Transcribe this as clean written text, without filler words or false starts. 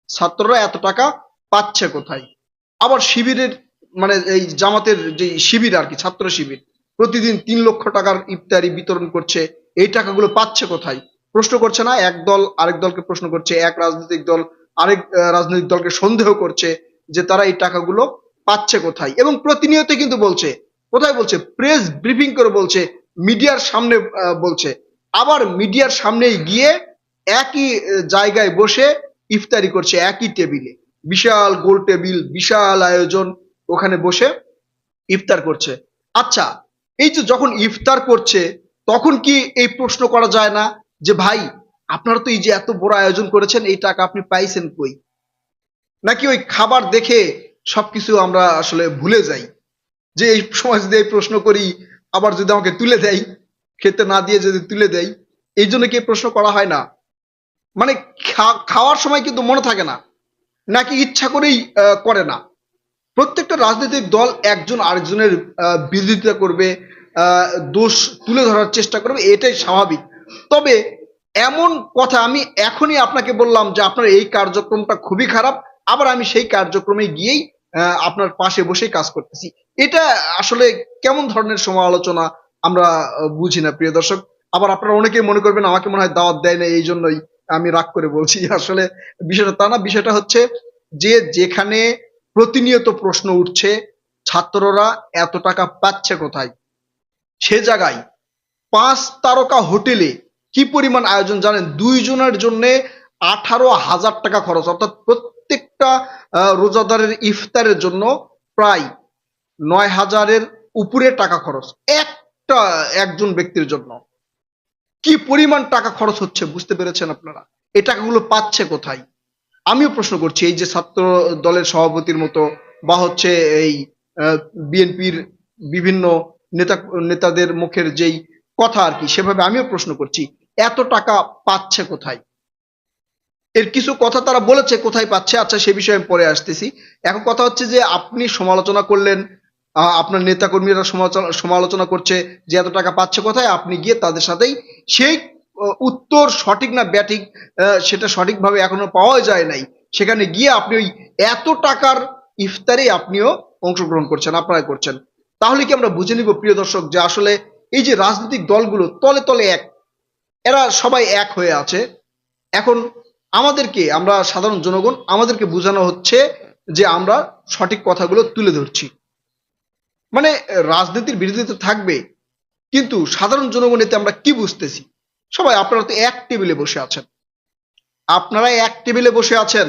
ছাত্ররা এত টাকা পাচ্ছে কোথায়? আবার শিবিরের মানে এই জামাতের যে শিবির আর কি, ছাত্র শিবির প্রতিদিন ৩ লক্ষ টাকার ইফতারি বিতরণ করছে, এই টাকাগুলো পাচ্ছে কোথায়? প্রশ্ন করছে না? এক দল আরেক দলকে প্রশ্ন করছে, এক রাজনৈতিক দল আরেক রাজনৈতিক দলকে সন্দেহ করছে যে তারা এই টাকাগুলো পাচ্ছে কোথায়, এবং প্রতিনিয়ত কিন্তু বলছে, কোথায় বলছে, প্রেস ব্রিফিং করে বলছে, মিডিয়ার সামনে বলছে, আবার মিডিয়ার সামনেই গিয়ে একই জায়গায় বসে ইফতারি করছে, একই টেবিলে, বিশাল গোল টেবিল, বিশাল আয়োজন, ওখানে বসে ইফতার করছে। আচ্ছা, এই যে যখন ইফতার করছে তখন কি এই প্রশ্ন করা যায় না যে ভাই, আপনারা তো এই যে এত বড় আয়োজন করেছেন, এই টাকা আপনি পাইছেন কই? নাকি ওই খাবার দেখে সবকিছু আমরা আসলে ভুলে যাই, যে এই সময় যদি এই প্রশ্ন করি, আবার যদি আমাকে তুলে দেয়, খেতে না দিয়ে যদি তুলে দেয়, এই জন্য কি এই প্রশ্ন করা হয় না? মানে খাওয়ার সময় কিন্তু মনে থাকে না, নাকি ইচ্ছা করেই করে না? প্রত্যেকটা রাজনৈতিক দল একজন আরেকজনের বিরোধিতা করবে, আহ, দোষ তুলে ধরার চেষ্টা করবে, এটাই স্বাভাবিক। তবে এমন কথা আমি এখনই আপনাকে বললাম যে আপনার এই কার্যক্রমটা খুবই খারাপ, আবার আমি সেই কার্যক্রমে গিয়েই আপনার পাশে বসেই কাজ করতেছি, এটা আসলে কেমন ধরনের সমালোচনা? আমরা বুঝি না, প্রিয় দর্শক। আবার আপনারা অনেকেই মনে করবেন আমাকে মনে হয় দাওয়াত দেয় না, এই জন্যই আমি রাগ করে বলছি। আসলে বিষয়টা তা না, বিষয়টা হচ্ছে যে যেখানে প্রতিনিয়ত প্রশ্ন উঠছে ছাত্ররা এত টাকা পাচ্ছে কোথায়, সে জায়গায় 5 তারকা হোটেলে কি পরিমাণ আয়োজন জানেন? 2 জনের জন্য 18,000 টাকা খরচ, অর্থাৎ প্রত্যেকটা রোজাদারের ইফতারের জন্য প্রায় 9,000-এর উপরে টাকা খরচ, একটা একজন ব্যক্তির জন্য। কি পরিমাণ টাকা খরচ হচ্ছে বুঝতে পেরেছেন আপনারা? এই টাকাগুলো পাচ্ছে কোথায়? আমিও প্রশ্ন করছি, এই যে ছাত্র দলের সভাপতির মতো বা হচ্ছে এই বিএনপির বিভিন্ন নেতা নেতাদের মুখের যেই কথা আর কি, সেভাবে আমিও প্রশ্ন করছি, এত টাকা পাচ্ছে কোথায়? এর কিছু কথা তারা বলেছে কোথায় পাচ্ছে, আচ্ছা সে বিষয়ে আমি পরে আসতেছি। এখন কথা হচ্ছে যে আপনি সমালোচনা করলেন, আপনার নেতাকর্মীরা সমালোচনা করছে যে এত টাকা পাচ্ছে কোথায়, আপনি গিয়ে তাদের সাথেই সেই উত্তর সঠিক না ব্যাঠিক সেটা সঠিকভাবে এখনো পাওয়া যায় নাই, সেখানে গিয়ে আপনি ওই এত টাকার ইফতারে আপনিও অংশগ্রহণ করছেন, আপনারা করছেন। তাহলে কি আমরা বুঝে নিব, প্রিয় দর্শক, যে আসলে এই যে রাজনৈতিক দলগুলো তলে তলে এক, এরা সবাই এক হয়ে আছে। এখন আমাদেরকে, আমরা সাধারণ জনগণ, আমাদেরকে বোঝানো হচ্ছে যে আমরা সঠিক কথাগুলো তুলে ধরছি। মানে রাজনীতির বিরোধিতা থাকবে, কিন্তু সাধারণ জনগণ এতে আমরা কি বুঝতেছি? সবাই আপনারা তো এক টেবিলে বসে আছেন, আপনারা এক টেবিলে বসে আছেন,